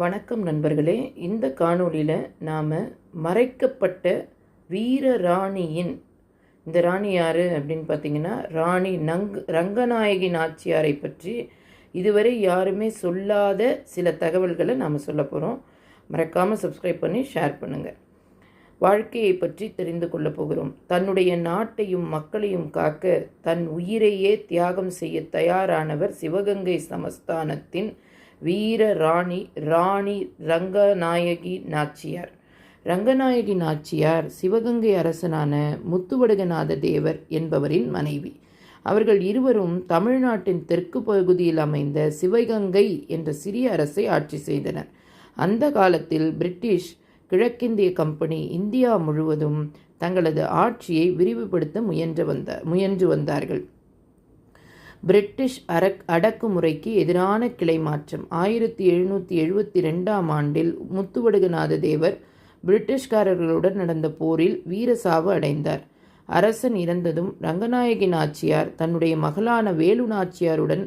வணக்கம் நண்பர்களே. இந்த காணொளியில் நாம் மறைக்கப்பட்ட வீர ராணியின் இந்த ராணி யார் அப்படின்னு பார்த்தீங்கன்னா, ராணி ரங்கநாயகி நாச்சியாரை பற்றி இதுவரை யாருமே சொல்லாத சில தகவல்களை நாம் சொல்ல போகிறோம். மறக்காமல் சப்ஸ்கிரைப் பண்ணி ஷேர் பண்ணுங்கள். வாழ்க்கையை பற்றி தெரிந்து கொள்ளப் போகிறோம். தன்னுடைய நாட்டையும் மக்களையும் காக்க தன் உயிரையே தியாகம் செய்ய தயாரானவர் சிவகங்கை சமஸ்தானத்தின் வீர ராணி ரங்கநாயகி நாச்சியார். ரங்கநாயகி நாச்சியார் சிவகங்கை அரசனான முத்துவடுகநாத தேவர் என்பவரின் மனைவி. அவர்கள் இருவரும் தமிழ்நாட்டின் தெற்கு பகுதியில் அமைந்த சிவகங்கை என்ற சிறிய அரசை ஆட்சி செய்தனர். அந்த காலத்தில் பிரிட்டிஷ் கிழக்கிந்திய கம்பெனி இந்தியா முழுவதும் தங்களது ஆட்சியை விரிவுபடுத்த முயன்று வந்தார்கள். பிரிட்டிஷ் அடக்குமுறைக்கு எதிரான கிளை மாற்றம் 1772 ஆண்டில் முத்துவடுகநாத தேவர் பிரிட்டிஷ்காரர்களுடன் நடந்த போரில் வீரசாவு அடைந்தார். அரசன் இறந்ததும் ரங்கநாயகி நாச்சியார் தன்னுடைய மகளான வேலு நாச்சியாருடன்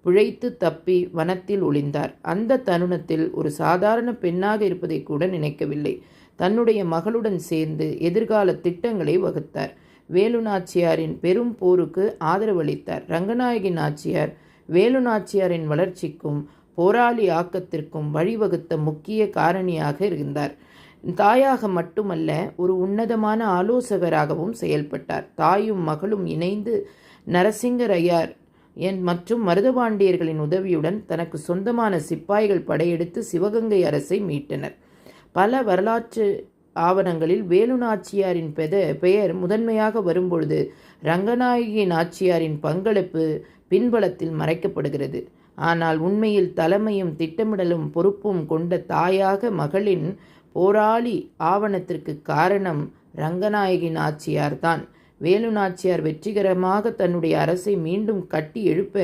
பிழைத்து தப்பி வனத்தில் ஒளிந்தார். அந்த தருணத்தில் ஒரு சாதாரண பெண்ணாக இருப்பதை கூட நினைக்கவில்லை. தன்னுடைய மகளுடன் சேர்ந்து எதிர்கால திட்டங்களை வகுத்தார். வேலு நாச்சியாரின் பெரும் போருக்கு ஆதரவளித்தார். ரங்கநாயகி நாச்சியார் வேலு நாச்சியாரின் வளர்ச்சிக்கும் போராளி ஆக்கத்திற்கும் வழிவகுத்த முக்கிய காரணியாக இருந்தார். தாயாக மட்டுமல்ல, ஒரு உன்னதமான ஆலோசகராகவும் செயல்பட்டார். தாயும் மகளும் இணைந்து நரசிங்கரையார் மற்றும் மருதபாண்டியர்களின் உதவியுடன் தனக்கு சொந்தமான சிப்பாய்கள் படையெடுத்து சிவகங்கை அரசை மீட்டனர். பல வரலாற்று ஆவணங்களில் வேலு நாச்சியாரின் பெயர் முதன்மையாக வரும்பொழுது ரங்கநாயகி நாச்சியாரின் பங்களிப்பு பின்பலத்தில் மறைக்கப்படுகிறது. ஆனால் உண்மையில் தலைமையும் திட்டமிடலும் பொறுப்பும் கொண்ட தாயாக மகளின் போராளி ஆவணத்திற்கு காரணம் ரங்கநாயகி நாச்சியார் தான். வேலு நாச்சியார் வெற்றிகரமாக தன்னுடைய அரசை மீண்டும் கட்டி எழுப்ப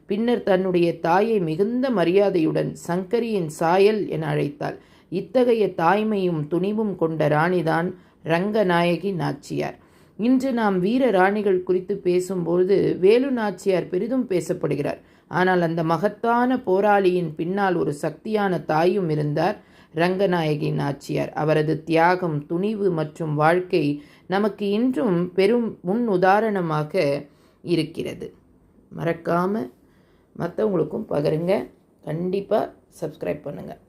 பின்னர் தன்னுடைய தாயை மிகுந்த மரியாதையுடன் சங்கரியின் சாயல் என அழைத்தாள். இத்தகைய தாய்மையும் துணிவும் கொண்ட ராணிதான் ரங்கநாயகி நாச்சியார். இன்று நாம் வீர ராணிகள் குறித்து பேசும்போது வேலு நாச்சியார் பெரிதும் பேசப்படுகிறார். ஆனால் அந்த மகத்தான போராளியின் பின்னால் ஒரு சக்தியான தாயும் இருந்தார், ரங்கநாயகி நாச்சியார். அவரது தியாகம், துணிவு மற்றும் வாழ்க்கை நமக்கு இன்றும் பெரும் முன் உதாரணமாக இருக்கிறது. மறக்காமல் மற்றவங்களுக்கும் பகிருங்க. கண்டிப்பாக சப்ஸ்கிரைப் பண்ணுங்கள்.